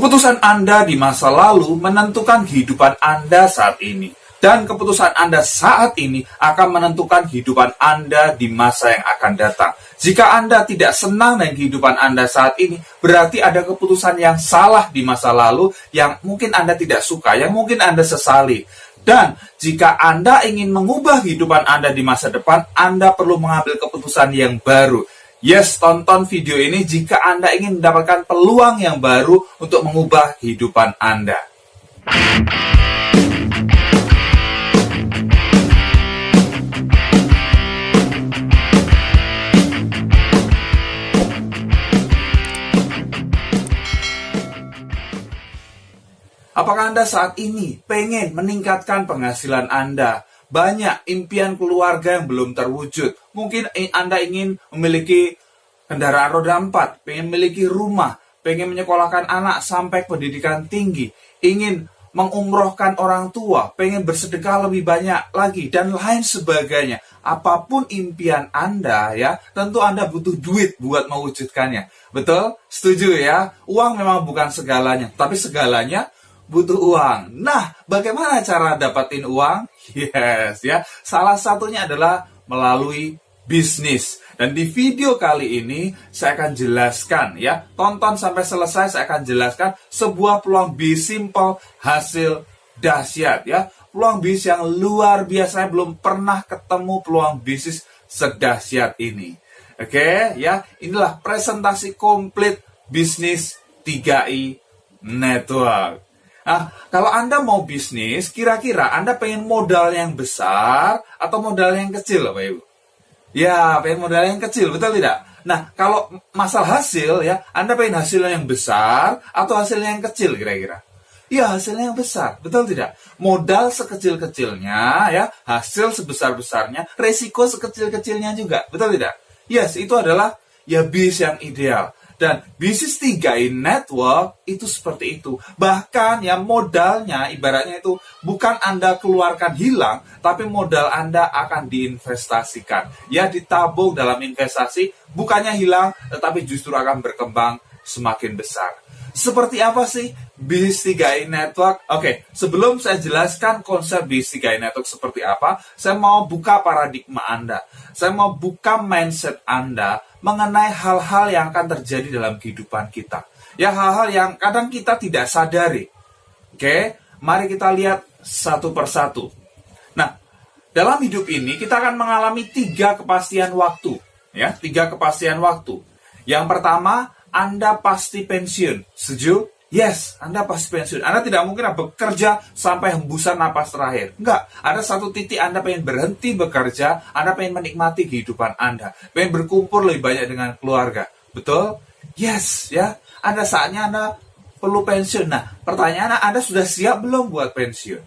Keputusan Anda di masa lalu menentukan kehidupan Anda saat ini. Dan keputusan Anda saat ini akan menentukan kehidupan Anda di masa yang akan datang. Jika Anda tidak senang dengan kehidupan Anda saat ini, berarti ada keputusan yang salah di masa lalu yang mungkin Anda tidak suka, yang mungkin Anda sesali. Dan jika Anda ingin mengubah kehidupan Anda di masa depan, Anda perlu mengambil keputusan yang baru. Yes, tonton video ini jika Anda ingin mendapatkan peluang yang baru untuk mengubah kehidupan Anda. Apakah Anda saat ini pengen meningkatkan penghasilan Anda? Banyak impian keluarga yang belum terwujud. Mungkin Anda ingin memiliki kendaraan roda 4, pengen memiliki rumah, pengen menyekolahkan anak sampai pendidikan tinggi, ingin mengumrohkan orang tua, pengen bersedekah lebih banyak lagi, dan lain sebagainya. Apapun impian Anda, ya, tentu Anda butuh duit buat mewujudkannya. Betul? Setuju ya? Uang memang bukan segalanya, tapi segalanya butuh uang. Nah, bagaimana cara dapatin uang? Yes, ya. Salah satunya adalah melalui bisnis. Dan di video kali ini saya akan jelaskan, ya. Tonton sampai selesai, saya akan jelaskan sebuah peluang bisnis simple hasil dahsyat, ya. Peluang bisnis yang luar biasa, saya belum pernah ketemu peluang bisnis sedahsyat ini. Oke, ya. Inilah presentasi komplit bisnis 3i Network. Nah, kalau Anda mau bisnis, kira-kira Anda pengen modal yang besar atau modal yang kecil, Bapak Ibu? Ya, pengen modal yang kecil, betul tidak? Nah, kalau masalah hasil, ya, Anda pengen hasilnya yang besar atau hasilnya yang kecil, kira-kira? Ya, hasilnya yang besar, betul tidak? Modal sekecil-kecilnya, ya, hasil sebesar-besarnya, resiko sekecil-kecilnya juga, betul tidak? Yes, itu adalah ya bisnis yang ideal. Dan bisnis 3i Network itu seperti itu. Bahkan ya modalnya ibaratnya itu bukan Anda keluarkan hilang, tapi modal Anda akan diinvestasikan. Ya, ditabung dalam investasi, bukannya hilang, tetapi justru akan berkembang semakin besar. Seperti apa sih bisnis 3i Network? Oke, sebelum saya jelaskan konsep bisnis 3i Network seperti apa, saya mau buka paradigma Anda. Saya mau buka mindset Anda mengenai hal-hal yang akan terjadi dalam kehidupan kita. Ya, hal-hal yang kadang kita tidak sadari. Oke, mari kita lihat satu persatu. Nah, dalam hidup ini kita akan mengalami 3 kepastian waktu. Ya, 3 kepastian waktu. Yang pertama, Anda pasti pensiun. Setuju? Yes, Anda pasti pensiun. Anda tidak mungkin bekerja sampai hembusan napas terakhir. Enggak, ada satu titik Anda pengen berhenti bekerja, Anda pengen menikmati kehidupan Anda, pengen berkumpul lebih banyak dengan keluarga. Betul? Yes, ya. Ada saatnya Anda perlu pensiun. Nah, pertanyaan Anda sudah siap belum buat pensiun?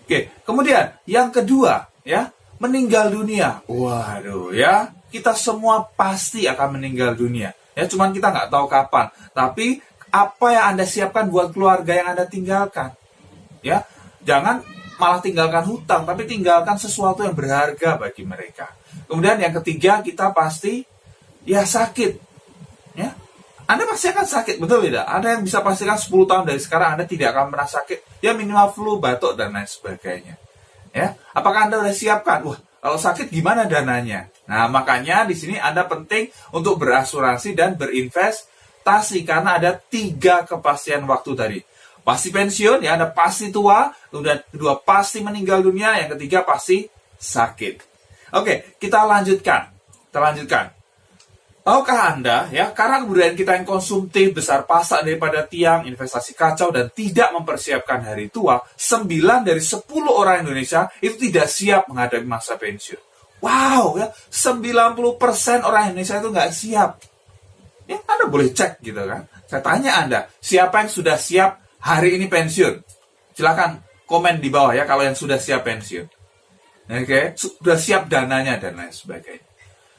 Oke, kemudian yang kedua, ya, meninggal dunia. Waduh, ya. Kita semua pasti akan meninggal dunia. Ya, cuman kita nggak tahu kapan. Tapi apa yang Anda siapkan buat keluarga yang Anda tinggalkan? Ya, jangan malah tinggalkan hutang, tapi tinggalkan sesuatu yang berharga bagi mereka. Kemudian yang ketiga, kita pasti ya sakit. Ya, Anda pasti akan sakit, betul tidak? Ada yang bisa pastikan 10 tahun dari sekarang Anda tidak akan pernah sakit. Ya, minimal flu, batuk, dan lain sebagainya. Ya, apakah Anda sudah siapkan? Wah, kalau sakit gimana dananya? Nah, makanya di sini Anda penting untuk berasuransi dan berinvestasi karena ada 3 kepastian waktu tadi. Pasti pensiun, ya, Anda pasti tua, kemudian kedua pasti meninggal dunia, yang ketiga pasti sakit. Oke, kita lanjutkan. Tahukah Anda, ya, karena kebudayaan kita yang konsumtif, besar pasak daripada tiang, investasi kacau, dan tidak mempersiapkan hari tua, 9 dari 10 orang Indonesia itu tidak siap menghadapi masa pensiun. Wow, ya, 90% orang Indonesia itu nggak siap. Ya, Anda boleh cek gitu kan. Saya tanya Anda, siapa yang sudah siap hari ini pensiun? Silakan komen di bawah ya kalau yang sudah siap pensiun. Oke, sudah siap dananya dan lain sebagainya.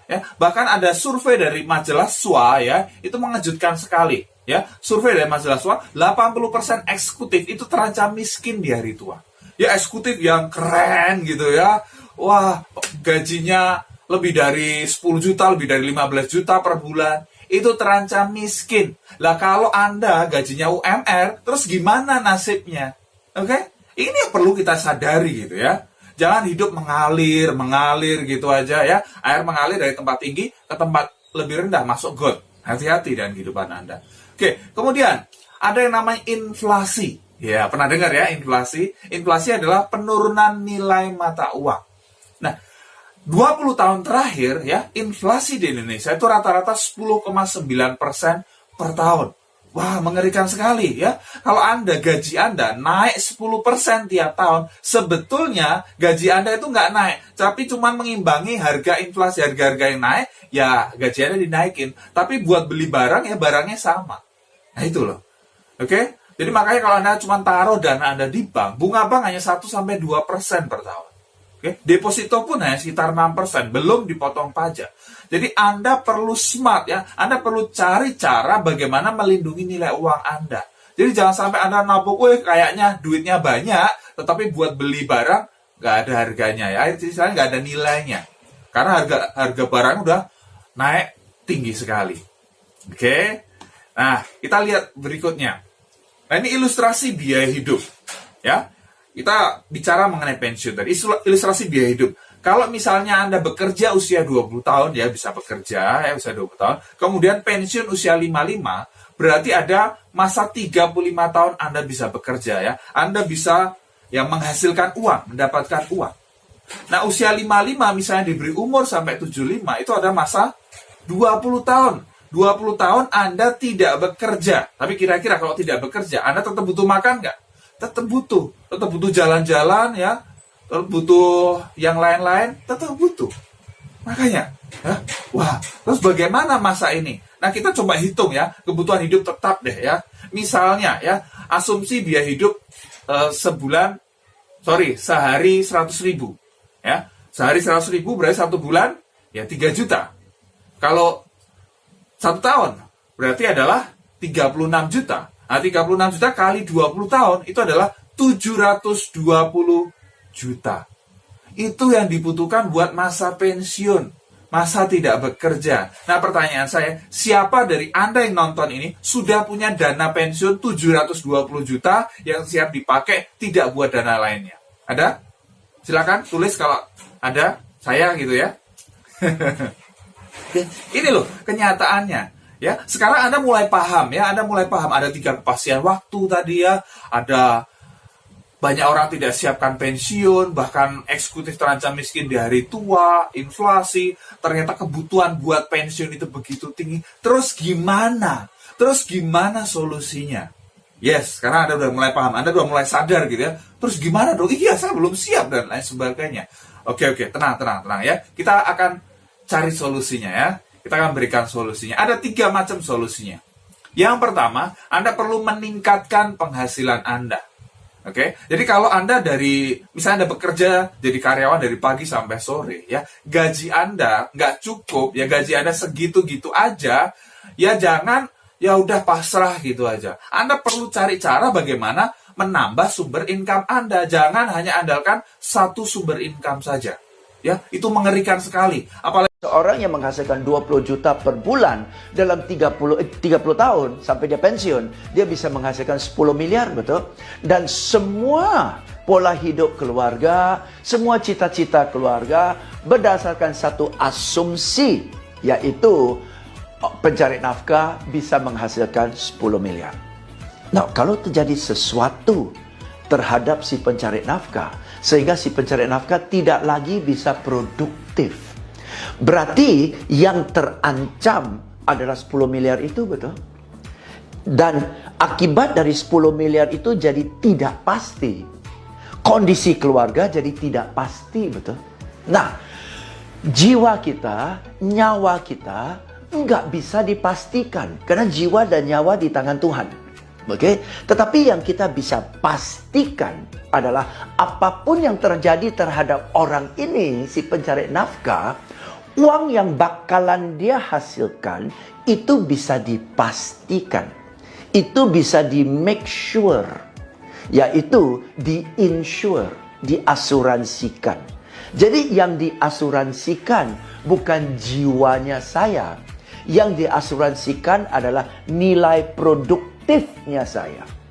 Ya, bahkan ada survei dari majalah SWA ya, itu mengejutkan sekali. Ya, survei dari majalah SWA, 80% eksekutif itu terancam miskin di hari tua. Ya, eksekutif yang keren gitu ya. Wah, gajinya lebih dari 10 juta, lebih dari 15 juta per bulan. itu terancam miskin. Lah kalau Anda gajinya UMR, terus gimana nasibnya? Oke? Ini yang perlu kita sadari gitu ya. Jangan hidup mengalir gitu aja ya. Air mengalir dari tempat tinggi ke tempat lebih rendah, masuk got. Hati-hati dengan kehidupan Anda. Oke, kemudian ada yang namanya inflasi. Ya, pernah dengar ya inflasi? Inflasi adalah penurunan nilai mata uang. Nah, 20 tahun terakhir ya, inflasi di Indonesia itu rata-rata 10,9% per tahun. Wah, mengerikan sekali ya. Kalau gaji Anda naik 10% tiap tahun, sebetulnya gaji Anda itu nggak naik, tapi cuma mengimbangi harga inflasi, harga-harga yang naik, ya gaji Anda dinaikin. Tapi buat beli barang, ya barangnya sama. Nah, itu loh. Oke? Jadi makanya kalau Anda cuma taruh dana Anda di bank, bunga bank hanya 1-2% per tahun. Oke? Deposito pun hanya sekitar 6%, belum dipotong pajak. Jadi Anda perlu smart ya, Anda perlu cari cara bagaimana melindungi nilai uang Anda. Jadi jangan sampai Anda nabung, kayaknya duitnya banyak, tetapi buat beli barang nggak ada harganya ya, istilahnya nggak ada nilainya. Karena harga barang udah naik tinggi sekali. Oke? Nah, kita lihat berikutnya. Nah, ini ilustrasi biaya hidup ya. Kita bicara mengenai pensiun tadi, ilustrasi biaya hidup. Kalau misalnya Anda bekerja usia 20 tahun, ya bisa bekerja, ya usia 20 tahun. Kemudian pensiun usia 55, berarti ada masa 35 tahun Anda bisa bekerja ya. Anda bisa ya menghasilkan uang, mendapatkan uang. Nah, usia 55 misalnya diberi umur sampai 75, itu ada masa 20 tahun. 20 tahun Anda tidak bekerja. Tapi kira-kira kalau tidak bekerja, Anda tetap butuh makan nggak? Tetap butuh jalan-jalan ya, tetap butuh yang lain-lain, tetap butuh. Makanya, wah, terus bagaimana masa ini? Nah, kita coba hitung ya, kebutuhan hidup tetap deh ya. Misalnya ya, asumsi biaya hidup sehari 100.000 ya. Sehari 100.000 berarti 1 bulan ya 3 juta. Kalau 1 tahun berarti adalah 36 juta. Nah, 36 juta kali 20 tahun itu adalah 720 juta. Itu yang dibutuhkan buat masa pensiun, masa tidak bekerja. Nah, pertanyaan saya, siapa dari Anda yang nonton ini sudah punya dana pensiun 720 juta yang siap dipakai, tidak buat dana lainnya? Ada? Silakan tulis kalau ada, saya gitu ya. Ini loh kenyataannya. Ya, sekarang Anda mulai paham ya, Anda mulai paham ada 3 kepastian waktu tadi ya, ada banyak orang tidak siapkan pensiun, bahkan eksekutif terancam miskin di hari tua, inflasi, ternyata kebutuhan buat pensiun itu begitu tinggi. Terus gimana? Terus gimana solusinya? Yes, karena Anda udah mulai paham, Anda udah mulai sadar gitu ya. Terus gimana dong? Iya, saya belum siap dan lain sebagainya. Oke, tenang ya. Kita akan cari solusinya ya. Kita akan berikan solusinya. Ada 3 macam solusinya. Yang pertama, Anda perlu meningkatkan penghasilan Anda. Oke, jadi kalau Anda misalnya Anda bekerja jadi karyawan dari pagi sampai sore, ya gaji Anda nggak cukup, ya gaji Anda segitu-gitu aja, ya jangan, ya udah pasrah gitu aja. Anda perlu cari cara bagaimana menambah sumber income Anda. Jangan hanya andalkan satu sumber income saja. Ya, itu mengerikan sekali. Apalagi seorang yang menghasilkan 20 juta per bulan dalam 30 tahun sampai dia pensiun, dia bisa menghasilkan 10 miliar, betul? Dan semua pola hidup keluarga, semua cita-cita keluarga berdasarkan satu asumsi, yaitu pencari nafkah bisa menghasilkan 10 miliar. Nah, kalau terjadi sesuatu terhadap si pencari nafkah, sehingga si pencari nafkah tidak lagi bisa produktif, berarti yang terancam adalah 10 miliar itu, betul? Dan akibat dari 10 miliar itu jadi tidak pasti. Kondisi keluarga jadi tidak pasti, betul? Nah, jiwa kita, nyawa kita nggak bisa dipastikan. Karena jiwa dan nyawa di tangan Tuhan. Oke, tetapi yang kita bisa pastikan adalah apapun yang terjadi terhadap orang ini, si pencari nafkah, uang yang bakalan dia hasilkan itu bisa dipastikan. Itu bisa di make sure, yaitu di-insure, diasuransikan. Jadi yang diasuransikan bukan jiwanya saya. Yang diasuransikan adalah nilai produktifnya saya.